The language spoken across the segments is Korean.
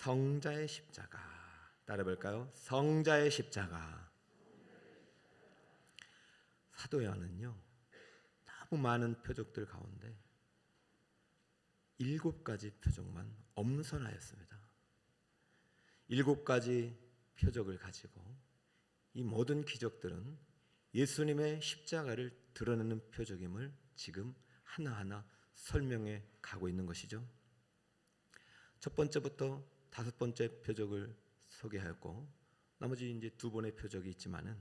성자의 십자가. 따라볼까요? 성자의 십자가. 사도 요한은요, 너무 많은 표적들 가운데 7가지 표적만 엄선하였습니다. 7가지 표적을 가지고 이 모든 기적들은 예수님의 십자가를 드러내는 표적임을 지금 하나하나 설명해 가고 있는 것이죠. 첫 번째부터 5번째 표적을 소개하였고, 나머지 이제 2번의 표적이 있지만은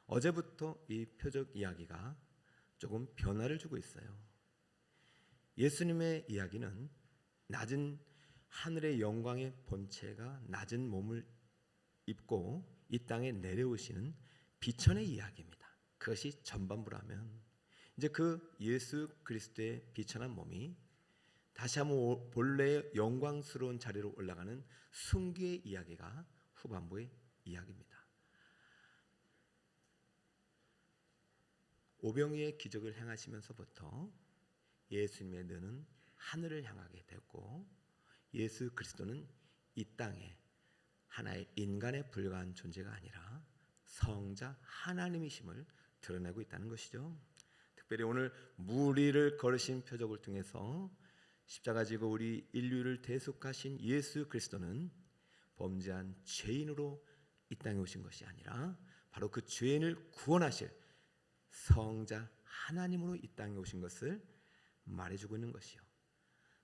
어제부터 이 표적 이야기가 조금 변화를 주고 있어요. 예수님의 이야기는 낮은 하늘의 영광의 본체가 낮은 몸을 입고 이 땅에 내려오시는 비천의 이야기입니다. 그것이 전반부라면, 이제 그 예수 그리스도의 비천한 몸이 다시 한번 본래의 영광스러운 자리로 올라가는 순교의 이야기가 후반부의 이야기입니다. 오병이의 기적을 행하시면서부터 예수님의 눈은 하늘을 향하게 됐고, 예수 그리스도는 이 땅에 하나의 인간에 불과한 존재가 아니라 성자 하나님이심을 드러내고 있다는 것이죠. 특별히 오늘 무리를 걸으신 표적을 통해서 십자가 지고 우리 인류를 대속하신 예수 그리스도는 범죄한 죄인으로 이 땅에 오신 것이 아니라 바로 그 죄인을 구원하실 성자 하나님으로 이 땅에 오신 것을 말해주고 있는 것이요.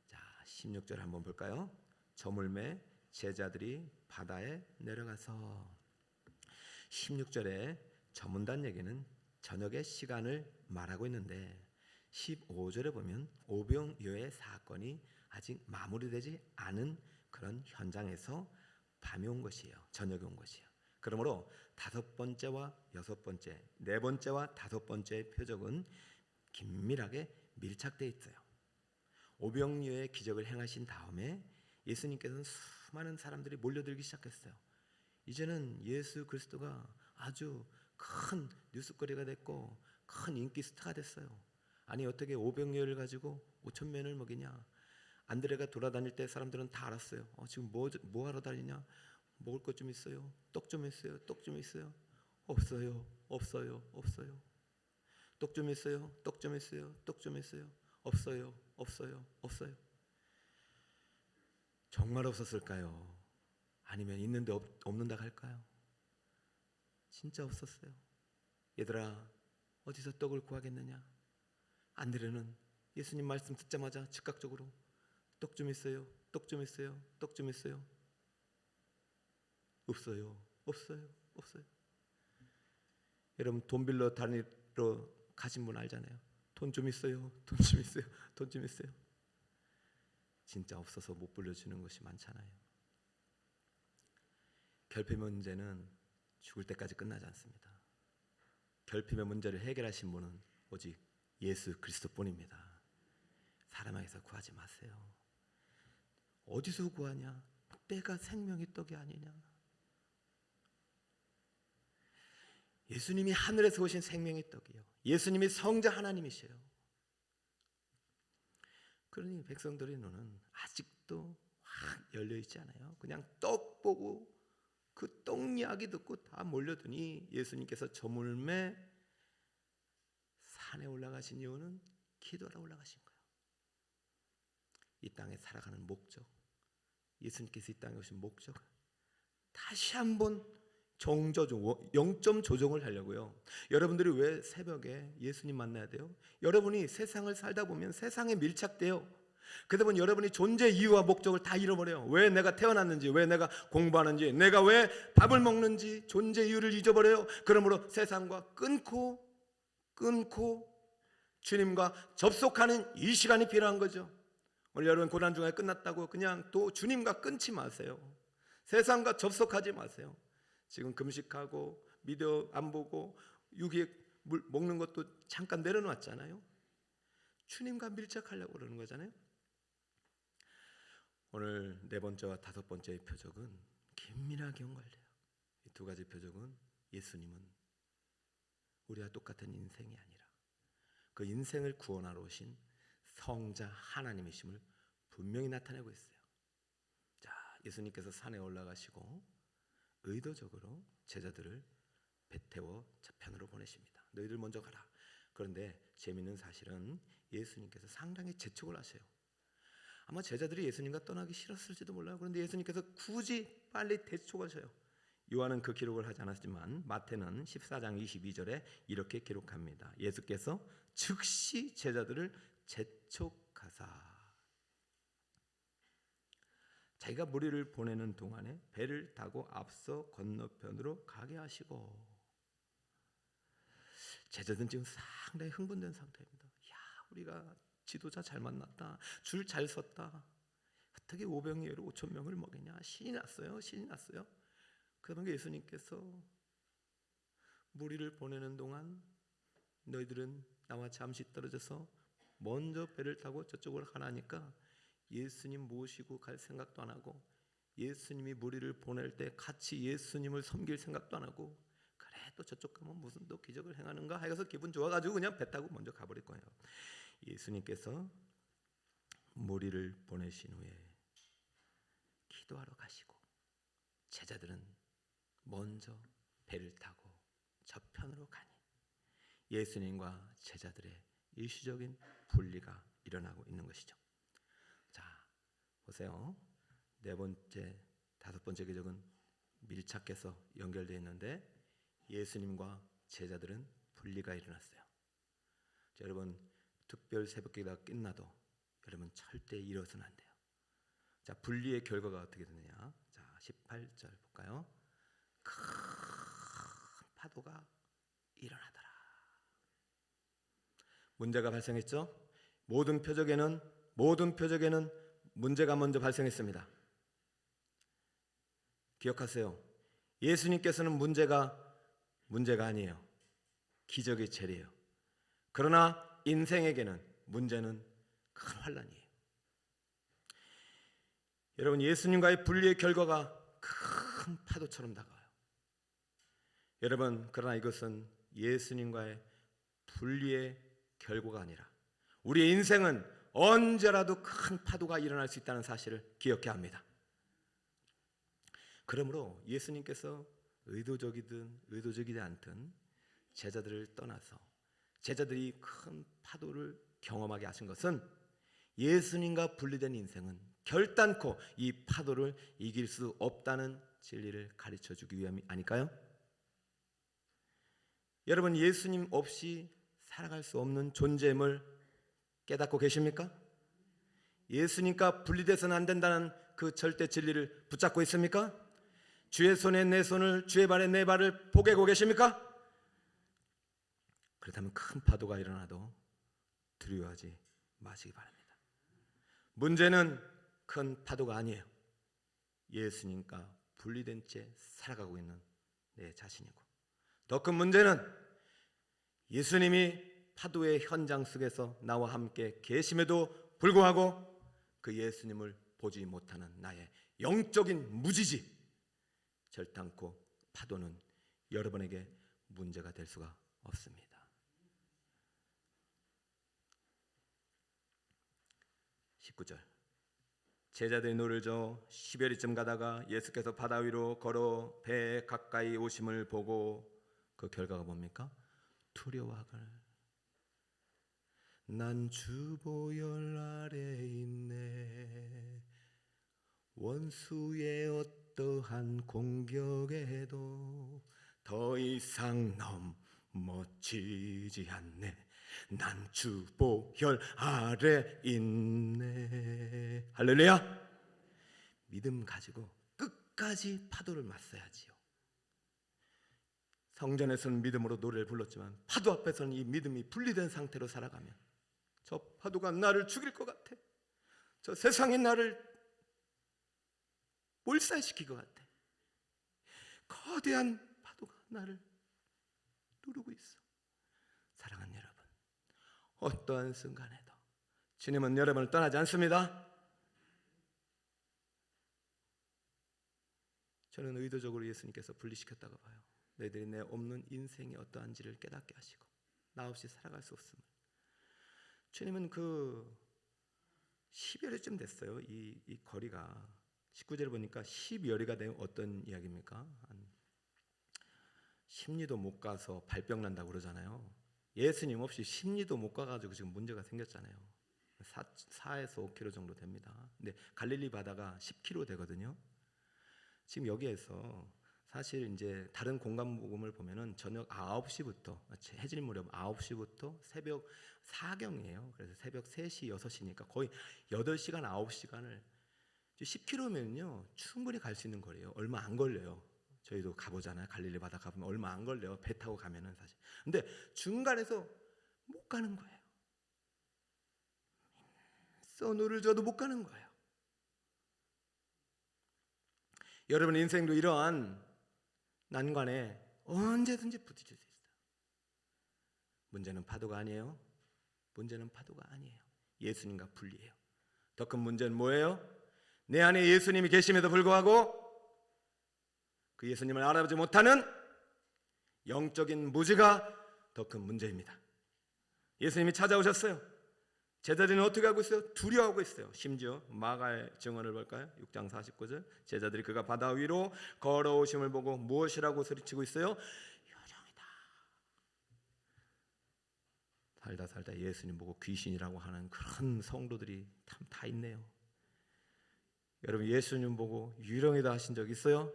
자, 16절 한번 볼까요? 저물매 제자들이 바다에 내려가서. 16절에 저문단 얘기는 저녁의 시간을 말하고 있는데, 15절에 보면 오병이어의 사건이 아직 마무리되지 않은 그런 현장에서 밤이 온 것이에요. 저녁이 온 것이에요. 그러므로 5번째와 6번째, 4번째와 5번째의 표적은 긴밀하게 밀착되어 있어요. 오병이어의 기적을 행하신 다음에 예수님께서는 수많은 사람들이 몰려들기 시작했어요. 이제는 예수 그리스도가 아주 큰 뉴스거리가 됐고 큰 인기 스타가 됐어요. 아니, 어떻게 오병이어를 가지고 5,000명을 먹이냐? 안드레가 돌아다닐 때 사람들은 다 알았어요. 지금 뭐 하러 다니냐? 먹을 것 좀 있어요? 떡 좀 있어요? 떡 좀 있어요? 없어요. 없어요. 없어요. 떡 좀 있어요? 떡 좀 있어요? 떡 좀 있어요? 없어요. 없어요. 없어요. 정말 없었을까요? 아니면 있는데 없는다 할까요? 진짜 없었어요. 얘들아, 어디서 떡을 구하겠느냐? 안드레는 예수님 말씀 듣자마자 즉각적으로 떡 좀 있어요? 떡 좀 있어요? 떡 좀 있어요? 없어요. 없어요. 없어요. 여러분, 돈 빌러 다니러 가신 분 알잖아요. 돈 좀 있어요? 돈 좀 있어요? 돈 좀 있어요? 진짜 없어서 못 불러주는 것이 많잖아요. 결핍 문제는 죽을 때까지 끝나지 않습니다. 결핍의 문제를 해결하신 분은 오직 예수 그리스도뿐입니다. 사람에게서 구하지 마세요. 어디서 구하냐? 때가 생명의 떡이 아니냐? 예수님이 하늘에서 오신 생명의 떡이요, 예수님이 성자 하나님이셔요. 그러니 백성들의 눈은 아직도 확 열려있지 않아요. 그냥 떡 보고 그 떡 이야기 듣고 다 몰려드니 예수님께서 저물매 산에 올라가신 이유는 기도하러 올라가신 거예요. 이 땅에 살아가는 목적, 예수님께서 이 땅에 오신 목적, 다시 한번 정조조, 0점 조정을 하려고요. 여러분들이 왜 새벽에 예수님 만나야 돼요? 여러분이 세상을 살다 보면 세상에 밀착돼요. 그러다 보면 여러분이 존재 이유와 목적을 다 잃어버려요. 왜 내가 태어났는지, 왜 내가 공부하는지, 내가 왜 밥을 먹는지 존재 이유를 잊어버려요. 그러므로 세상과 끊고 주님과 접속하는 이 시간이 필요한 거죠. 오늘 여러분 고난주간이 끝났다고 그냥 또 주님과 끊지 마세요. 세상과 접속하지 마세요. 지금 금식하고 미디어 안 보고 유기액 물 먹는 것도 잠깐 내려놨잖아요. 주님과 밀착하려고 그러는 거잖아요. 오늘 4번째와 5번째의 표적은 긴밀하게 연관돼요. 이 2가지 표적은 예수님은 우리와 똑같은 인생이 아니라 그 인생을 구원하러 오신 성자 하나님이심을 분명히 나타내고 있어요. 자, 예수님께서 산에 올라가시고 의도적으로 제자들을 배 태워 저편으로 보내십니다. 너희들 먼저 가라. 그런데 재미있는 사실은 예수님께서 상당히 재촉을 하세요. 아마 제자들이 예수님과 떠나기 싫었을지도 몰라요. 그런데 예수님께서 굳이 빨리 대촉하셔요. 요한은 그 기록을 하지 않았지만 마태는 14장 22절에 이렇게 기록합니다. 예수께서 즉시 제자들을 재촉하사 자기가 무리를 보내는 동안에 배를 타고 앞서 건너편으로 가게 하시고, 제자들은 지금 상당히 흥분된 상태입니다. 야, 우리가 지도자 잘 만났다. 줄 잘 섰다. 어떻게 500여로 5,000명을 먹이냐. 신이 났어요. 신이 났어요. 그러면 예수님께서 무리를 보내는 동안 너희들은 나와 잠시 떨어져서 먼저 배를 타고 저쪽으로 가라니까 예수님 모시고 갈 생각도 안 하고, 예수님이 무리를 보낼 때 같이 예수님을 섬길 생각도 안 하고, 그래 또 저쪽 가면 무슨 또 기적을 행하는가 하여서 기분 좋아가지고 그냥 배 타고 먼저 가버릴 거예요. 예수님께서 무리를 보내신 후에 기도하러 가시고 제자들은 먼저 배를 타고 저편으로 가니 예수님과 제자들의 일시적인 분리가 일어나고 있는 것이죠. 자, 보세요. 네 번째, 다섯 번째 기적은 밀착해서 연결되어 있는데 예수님과 제자들은 분리가 일어났어요. 자, 여러분 특별 새벽기도가 끝나도 여러분 절대 이러서는 안 돼요. 자, 분리의 결과가 어떻게 되느냐? 자, 18절 볼까요? 큰 파도가 일어나더라. 문제가 발생했죠? 모든 표적에는 문제가 먼저 발생했습니다. 기억하세요. 예수님께서는 문제가 아니에요. 기적의 재래예요. 그러나 인생에게는 문제는 큰 환난이에요. 여러분, 예수님과의 분리의 결과가 큰 파도처럼 다가와요. 여러분, 그러나 이것은 예수님과의 분리의 결과가 아니라 우리의 인생은 언제라도 큰 파도가 일어날 수 있다는 사실을 기억해야 합니다. 그러므로 예수님께서 의도적이든 의도적이지 않든 제자들을 떠나서 제자들이 큰 파도를 경험하게 하신 것은 예수님과 분리된 인생은 결단코 이 파도를 이길 수 없다는 진리를 가르쳐 주기 위함이 아닐까요? 여러분, 예수님 없이 살아갈 수 없는 존재임을 깨닫고 계십니까? 예수님과 분리돼서는 안 된다는 그 절대 진리를 붙잡고 있습니까? 주의 손에 내 손을, 주의 발에 내 발을 포개고 계십니까? 그렇다면 큰 파도가 일어나도 두려워하지 마시기 바랍니다. 문제는 큰 파도가 아니에요. 예수님과 분리된 채 살아가고 있는 내 자신이고, 더 큰 문제는 예수님이 파도의 현장 속에서 나와 함께 계심에도 불구하고 그 예수님을 보지 못하는 나의 영적인 무지지. 결단코 파도는 여러분에게 문제가 될 수가 없습니다. 19절, 제자들이 노를 저 시베리쯤 가다가 예수께서 바다 위로 걸어 배에 가까이 오심을 보고 그 결과가 뭡니까? 두려워하거늘 난 주 보혈 아래 있네. 원수의 어떠한 공격에도 더 이상 넘어지지 않네. 난 주 보혈 아래 있네. 할렐루야. 믿음 가지고 끝까지 파도를 맞서야지요. 성전에서는 믿음으로 노래를 불렀지만 파도 앞에서는 이 믿음이 분리된 상태로 살아가면 저 파도가 나를 죽일 것 같아. 저 세상이 나를 몰살시킬 것 같아. 거대한 파도가 나를 누르고 있어. 사랑하는 여러분, 어떠한 순간에도 주님은 여러분을 떠나지 않습니다. 저는 의도적으로 예수님께서 분리시켰다고 봐요. 너희들이 내 없는 인생이 어떠한지를 깨닫게 하시고 나 없이 살아갈 수 없음을. 주님은 그 10여리쯤 됐어요. 이 거리가 19절을 보니까 12열이가 되면 어떤 이야기입니까? 십리도 못 가서 발병 난다고 그러잖아요. 예수님 없이 십리도 못 가가지고 지금 문제가 생겼잖아요. 4에서 5km 정도 됩니다. 근데 갈릴리 바다가 10km 되거든요. 지금 여기에서 사실 이제 다른 공간 복음을 보면은 저녁 9시부터 해질 무렵 9시부터 새벽 4경이에요. 그래서 새벽 3시, 6시니까 거의 8시간, 9시간을 10km면요 충분히 갈 수 있는 거리예요. 얼마 안 걸려요. 저희도 가보잖아요. 갈릴리 바다 가보면 얼마 안 걸려요. 배 타고 가면은 사실. 근데 중간에서 못 가는 거예요. 선우를 줘도 못 가는 거예요. 여러분 인생도 이러한 난관에 언제든지 부딪힐 수 있어요. 문제는 파도가 아니에요. 문제는 파도가 아니에요. 예수님과 분리해요. 더 큰 문제는 뭐예요? 내 안에 예수님이 계심에도 불구하고 그 예수님을 알아보지 못하는 영적인 무지가 더 큰 문제입니다. 예수님이 찾아오셨어요. 제자들은 어떻게 하고 있어요? 두려워하고 있어요. 심지어 마가의 증언을 볼까요? 6장 49절 제자들이 그가 바다 위로 걸어오심을 보고 무엇이라고 소리치고 있어요? 요정이다. 살다 살다 예수님 보고 귀신이라고 하는 그런 성도들이 참 다 있네요. 여러분 예수님 보고 유령이다 하신 적 있어요?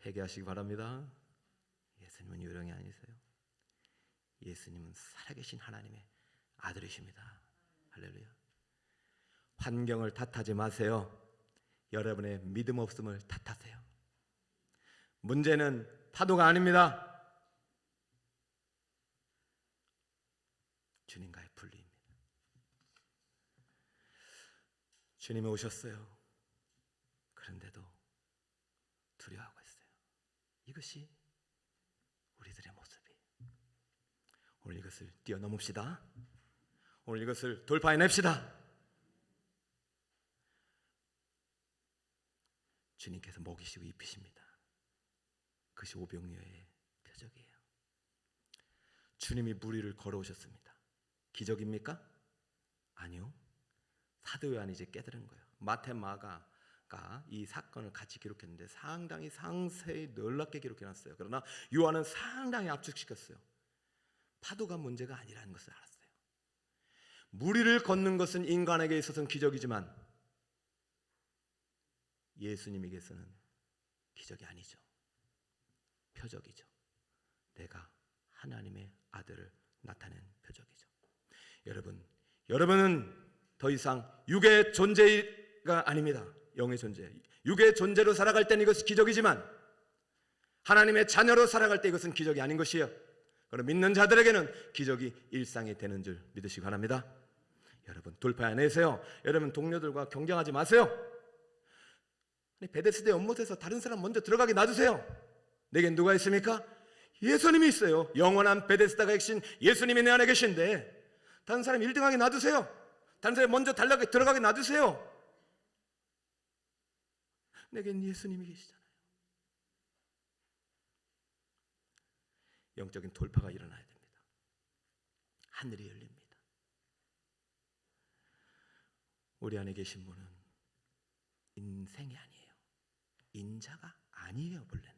회개하시기 바랍니다. 예수님은 유령이 아니세요. 예수님은 살아계신 하나님의 아들이십니다. 할렐루야. 환경을 탓하지 마세요. 여러분의 믿음 없음을 탓하세요. 문제는 파도가 아닙니다. 주님과의 분리입니다. 주님이 오셨어요. 그런데도 두려워하고 있어요. 이것이 우리들의 모습이에요. 오늘 이것을 뛰어넘읍시다. 오늘 이것을 돌파해냅시다. 주님께서 먹이시고 입히십니다. 그것이 오병이어의 표적이에요. 주님이 무리를 걸어오셨습니다. 기적입니까? 아니요. 사도 요한이 이제 깨달은 거예요. 마태, 마가가 이 사건을 같이 기록했는데 상당히 상세히 놀랍게 기록해놨어요. 그러나 요한은 상당히 압축시켰어요. 파도가 문제가 아니라는 것을 알았어요. 무리를 걷는 것은 인간에게 있어서는 기적이지만 예수님에게서는 기적이 아니죠. 표적이죠. 내가 하나님의 아들을 나타낸 표적이죠. 여러분은 더 이상 육의 존재가 아닙니다. 영의 존재. 육의 존재로 살아갈 때는 이것이 기적이지만 하나님의 자녀로 살아갈 때 이것은 기적이 아닌 것이에요. 그럼 믿는 자들에게는 기적이 일상이 되는 줄 믿으시기 바랍니다. 여러분 돌파해내세요. 여러분 동료들과 경쟁하지 마세요. 베데스다 연못에서 다른 사람 먼저 들어가게 놔두세요. 내겐 누가 있습니까? 예수님이 있어요. 영원한 베데스다가 계신 예수님이 내 안에 계신데 다른 사람 1등하게 놔두세요. 다른 사람 먼저 들어가게 놔두세요. 내겐 예수님이 계시잖아요. 영적인 돌파가 일어나야 됩니다. 하늘이 열립니다. 우리 안에 계신 분은 인생이 아니에요. 인자가 아니에요. 본래는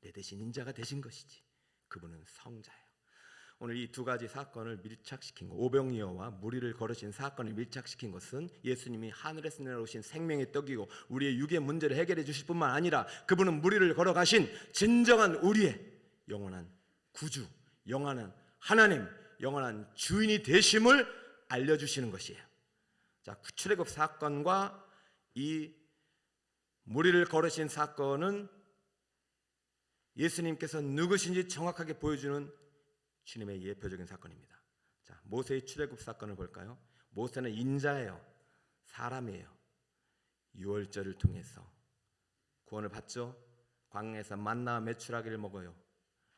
내 대신 인자가 되신 것이지 그분은 성자예요. 오늘 이 두 가지 사건을 밀착시킨 것, 오병이어와 무리를 걸으신 사건을 밀착시킨 것은 예수님이 하늘에서 내려오신 생명의 떡이고 우리의 육의 문제를 해결해 주실 뿐만 아니라 그분은 무리를 걸어가신 진정한 우리의 영원한 구주, 영원한 하나님, 영원한 주인이 되심을 알려주시는 것이에요. 자, 출애굽 사건과 이 무리를 걸으신 사건은 예수님께서 누구신지 정확하게 보여주는 주님의 예표적인 사건입니다. 자, 모세의 출애굽 사건을 볼까요? 모세는 인자예요. 사람이에요. 유월절을 통해서 구원을 받죠. 광야에서 만나와 메추라기를 먹어요.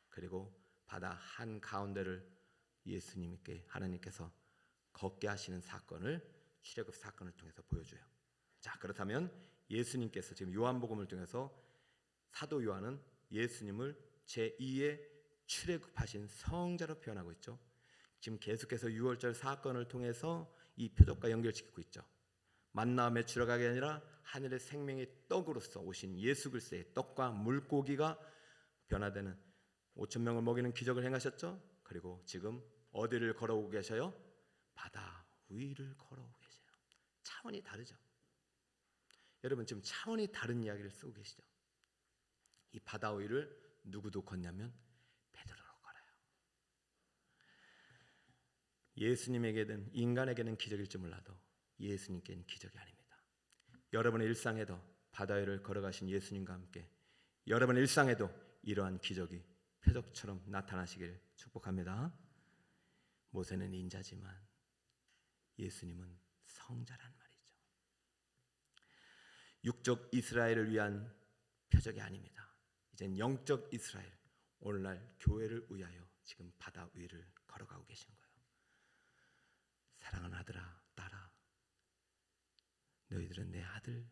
그리고 바다 한 가운데를 예수님께 하나님께서 걷게 하시는 사건을 출애굽 사건을 통해서 보여줘요. 자, 그렇다면 예수님께서 지금 요한복음을 통해서 사도 요한은 예수님을 제2의 출애굽하신 성자로 표현하고 있죠. 지금 계속해서 유월절 사건을 통해서 이 표적과 연결시키고 있죠. 만나 맺추러 가게 아니라 하늘의 생명의 떡으로서 오신 예수 그리스도의 떡과 물고기가 변화되는 5천 명을 먹이는 기적을 행하셨죠. 그리고 지금 어디를 걸어오고 계셔요? 바다 위를 걸어오고 계세요. 차원이 다르죠. 여러분 지금 차원이 다른 이야기를 쓰고 계시죠. 이 바다 위를 누구도 걷냐면 베드로로 걸어요. 예수님에게는 인간에게는 기적일지 몰라도 예수님께는 기적이 아닙니다. 여러분의 일상에도 바다 위를 걸어가신 예수님과 함께 여러분의 일상에도 이러한 기적이 표적처럼 나타나시길 축복합니다. 모세는 인자지만 예수님은 성자란 말이죠. 육적 이스라엘을 위한 표적이 아닙니다. 이젠 영적 이스라엘, 오늘날 교회를 위하여 지금 바다 위를 걸어가고 계신 거예요. 사랑하는 아들아, 딸아, 너희들은 내 아들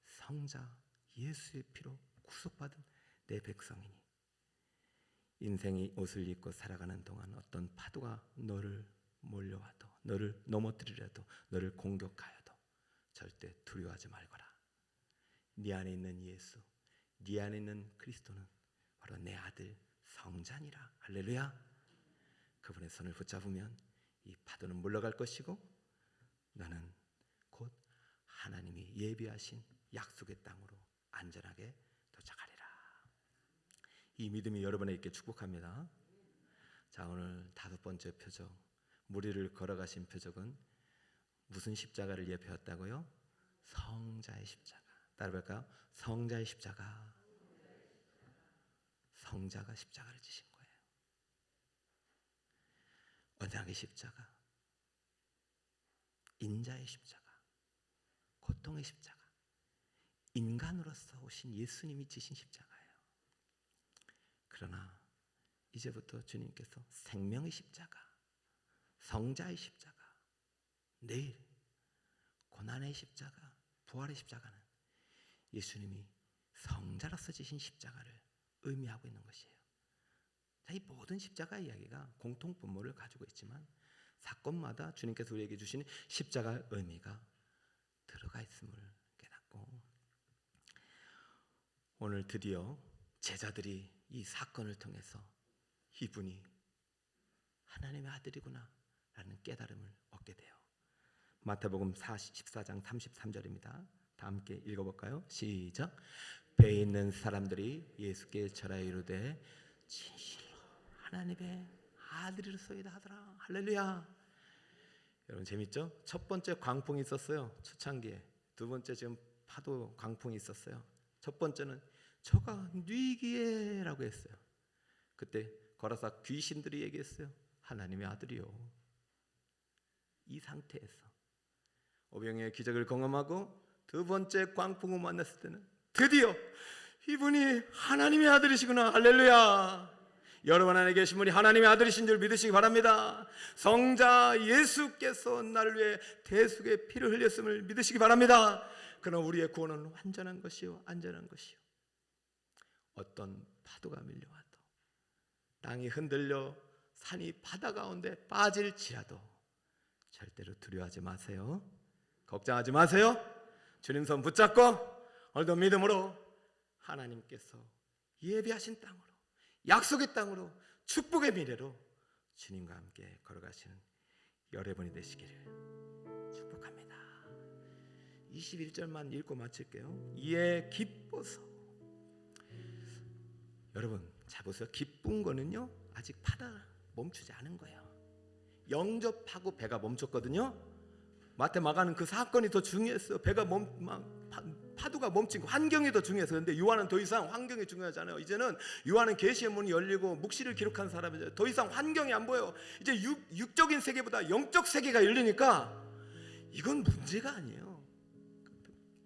성자 예수의 피로 구속받은 내 백성이니 인생이 옷을 입고 살아가는 동안 어떤 파도가 너를 몰려와도 너를 넘어뜨리려도 너를 공격하여도 절대 두려워하지 말거라. 네 안에 있는 예수, 네 안에 있는 그리스도는 바로 내 아들 성자니라. 할렐루야. 그분의 손을 붙잡으면 이 파도는 물러갈 것이고 너는 곧 하나님이 예비하신 약속의 땅으로 안전하게 도착하리라. 이 믿음이 여러분에게 축복합니다. 자, 오늘 5번째 표적, 무리를 걸어가신 표적은 무슨 십자가를 예표했다고요? 성자의 십자가. 따라볼까요? 성자의 십자가. 성자가 십자가를 지신 거예요. 언약의 십자가, 인자의 십자가, 고통의 십자가, 인간으로서 오신 예수님이 지신 십자가예요. 그러나 이제부터 주님께서 생명의 십자가, 성자의 십자가, 내일 고난의 십자가, 부활의 십자가는 예수님이 성자로서 지신 십자가를 의미하고 있는 것이에요. 자, 이 모든 십자가 이야기가 공통분모를 가지고 있지만 사건마다 주님께서 우리에게 주시는 십자가의 의미가 들어가 있음을 깨닫고 오늘 드디어 제자들이 이 사건을 통해서 이분이 하나님의 아들이구나 라는 깨달음을 얻게 돼요. 마태복음 14장 33절입니다. 다 함께 읽어볼까요? 시작. 배에 있는 사람들이 예수께 절하여 이르되 진실로 하나님의 아들이로소이다 하더라. 할렐루야. 여러분 재밌죠? 첫 번째 광풍이 있었어요. 초창기에. 두 번째 지금 파도 광풍이 있었어요. 첫 번째는 저가 뉘기에 라고 했어요. 그때 거라사 귀신들이 얘기했어요. 하나님의 아들이요. 이 상태에서 오병이의 기적을 경험하고 두 번째 광풍을 만났을 때는 드디어 이분이 하나님의 아들이시구나. 할렐루야. 여러분 안에 계신 분이 하나님의 아들이신 줄 믿으시기 바랍니다. 성자 예수께서 나를 위해 대속의 피를 흘렸음을 믿으시기 바랍니다. 그러나 우리의 구원은 완전한 것이요 안전한 것이요. 어떤 파도가 밀려와도 땅이 흔들려 산이 바다 가운데 빠질지라도 절대로 두려워하지 마세요. 걱정하지 마세요. 주님 손 붙잡고 오늘도 믿음으로 하나님께서 예비하신 땅으로, 약속의 땅으로, 축복의 미래로 주님과 함께 걸어가시는 여러분이 되시기를 축복합니다. 21절만 읽고 마칠게요. 이에 기뻐서. 여러분 잘 보세요. 기쁜 거는요 아직 파다 멈추지 않은 거예요. 영접하고 배가 멈췄거든요. 마태 마가는 그 사건이 더 중요했어요. 배가 파도가 멈춘 거, 환경이 더 중요해서. 그런데 요한은 더 이상 환경이 중요하지 않아요. 이제는 요한은 계시의 문이 열리고 묵시를 기록한 사람이죠. 더 이상 환경이 안 보여요. 이제 육적인 세계보다 영적 세계가 열리니까 이건 문제가 아니에요.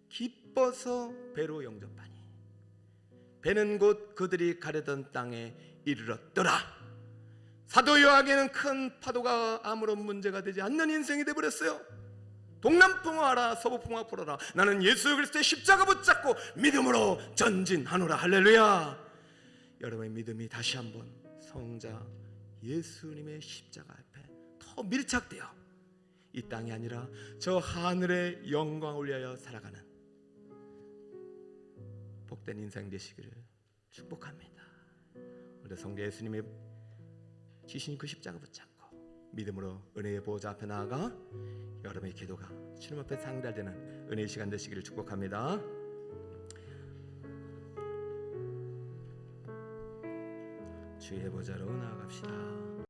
기뻐서 배로 영접하니 배는 곧 그들이 가려던 땅에 이르렀더라. 사도 요한에게는 큰 파도가 아무런 문제가 되지 않는 인생이 되어버렸어요. 동남풍아 알아 서북풍아 불어라. 나는 예수 그리스도의 십자가 붙잡고 믿음으로 전진하노라. 할렐루야. 여러분의 믿음이 다시 한번 성자 예수님의 십자가 앞에 더 밀착되어 이 땅이 아니라 저 하늘의 영광을 위하여 살아가는 복된 인생 되시기를 축복합니다. 우리 성도 예수님이 지신 그 십자가 붙잡고 믿음으로 은혜의 보좌 앞에 나아가 여러분의 기도가 주님 앞에 상달되는 은혜의 시간 되시기를 축복합니다. 주의 보좌로 나아갑시다.